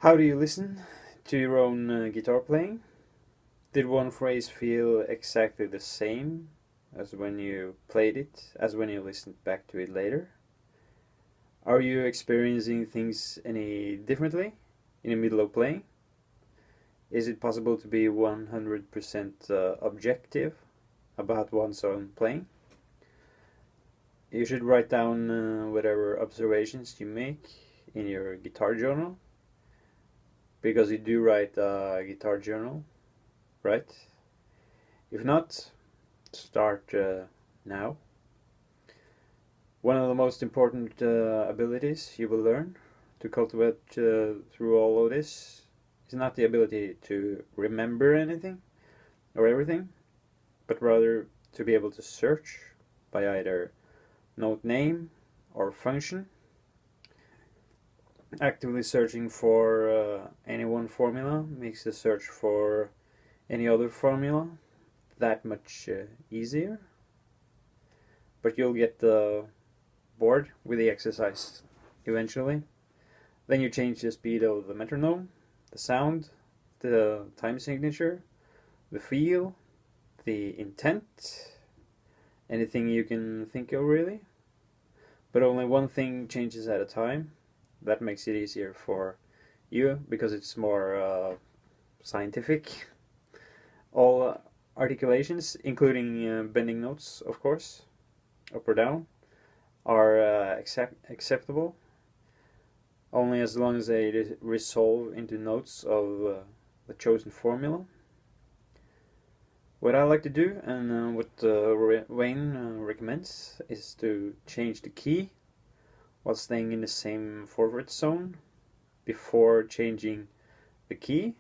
How do you listen to your own guitar playing? Did one phrase feel exactly the same as when you played it, as when you listened back to it later? Are you experiencing things any differently in the middle of playing? Is it possible to be 100% objective about one's own playing? You should write down whatever observations you make in your guitar journal, because you do write a guitar journal, right? If not, start now. One of the most important abilities you will learn to cultivate through all of this is not the ability to remember anything or everything, but rather to be able to search by either note name or function. Actively searching for any one formula makes the search for any other formula that much easier, but you'll get bored with the exercise eventually. Then you change the speed of the metronome, the sound, the time signature, the feel, the intent, anything you can think of really. But only one thing changes at a time. That makes it easier for you because it's more scientific. All articulations, including bending notes, of course, up or down, are acceptable only as long as they resolve into notes of the chosen formula. What I like to do, and what Wayne recommends, is to change the key while staying in the same forward zone before changing the key.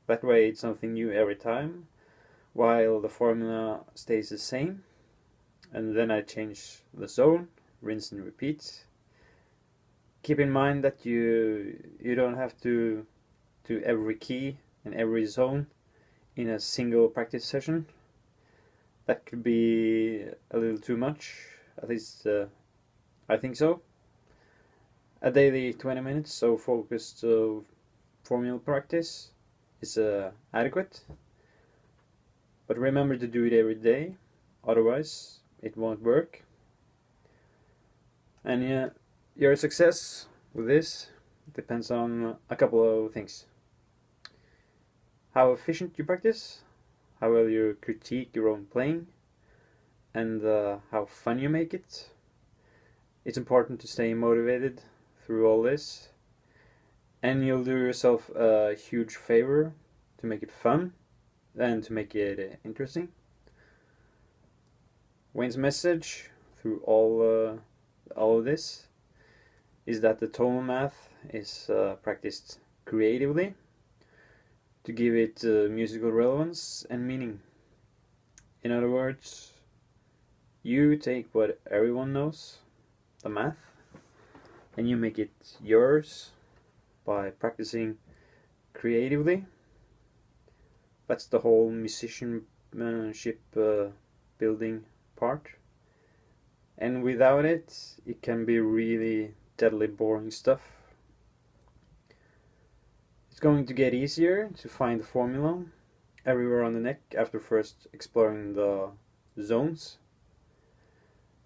That way it's something new every time, while the formula stays the same. And then I change the zone, rinse and repeat. Keep in mind that you don't have to do every key and every zone in a single practice session. That could be a little too much, at least I think so. A daily 20 minutes of focused formula practice is adequate. But remember to do it every day, otherwise it won't work. And your success with this depends on a couple of things. How efficient you practice, how well you critique your own playing, and how fun you make it. It's important to stay motivated through all this, and you'll do yourself a huge favor to make it fun and to make it interesting. Wayne's message through all of this is that the tonal math is practiced creatively to give it musical relevance and meaning. In other words, you take what everyone knows, the math, and you make it yours by practicing creatively. That's the whole musicianship building part. And without it, it can be really deadly boring stuff. It's going to get easier to find the formula everywhere on the neck after first exploring the zones.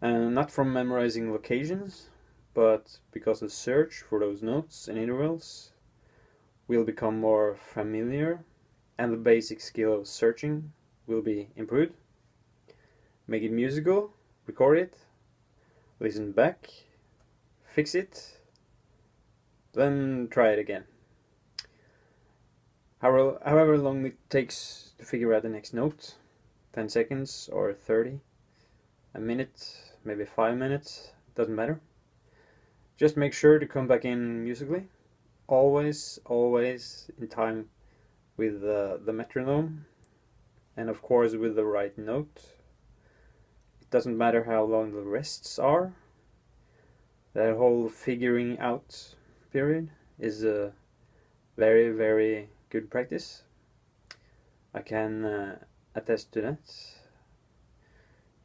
And not from memorizing locations, but because the search for those notes and intervals will become more familiar, and the basic skill of searching will be improved. Make it musical, record it, listen back, fix it, then try it again. However long it takes to figure out the next note, 10 seconds or 30, a minute, maybe 5 minutes, doesn't matter. Just make sure to come back in musically, always in time with the metronome, and of course with the right note. It doesn't matter how long the rests are. That whole figuring out period is a very, very good practice. I can attest to that.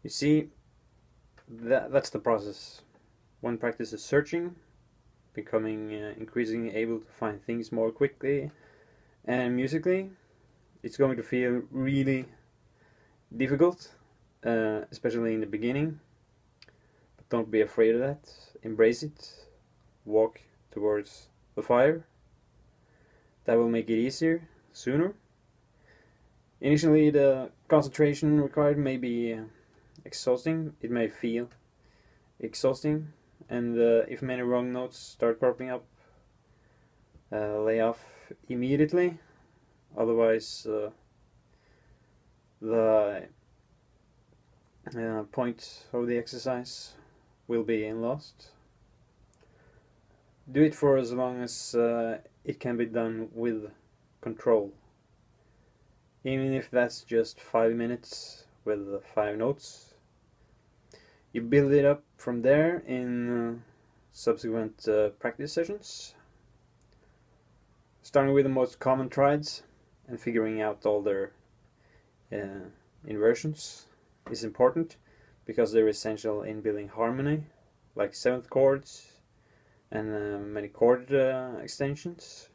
You see, that's the process. One practices searching, becoming increasingly able to find things more quickly, and musically it's going to feel really difficult, especially in the beginning. But don't be afraid of that. Embrace it. Walk towards the fire. That will make it easier sooner. Initially, the concentration required may be exhausting. It may feel exhausting, and if many wrong notes start cropping up, lay off immediately. Otherwise, the point of the exercise will be lost. Do it for as long as it can be done with control. Even if that's just 5 minutes with 5 notes. You build it up from there in subsequent practice sessions. Starting with the most common triads and figuring out all their inversions is important, because they're essential in building harmony, like 7th chords and many chord extensions.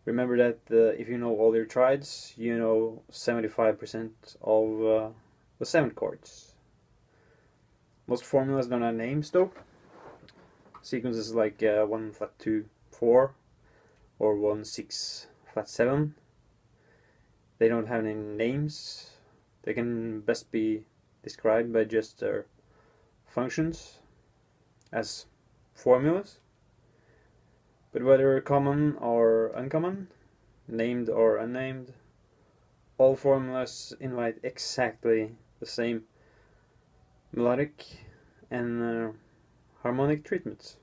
Remember that if you know all your triads, you know 75% of the 7th chords. Most formulas don't have names though. Sequences like 1 flat 2 4 or 1 6 flat 7, they don't have any names. They can best be described by just their functions as formulas. But whether common or uncommon, named or unnamed, all formulas invite exactly the same melodic and harmonic treatments.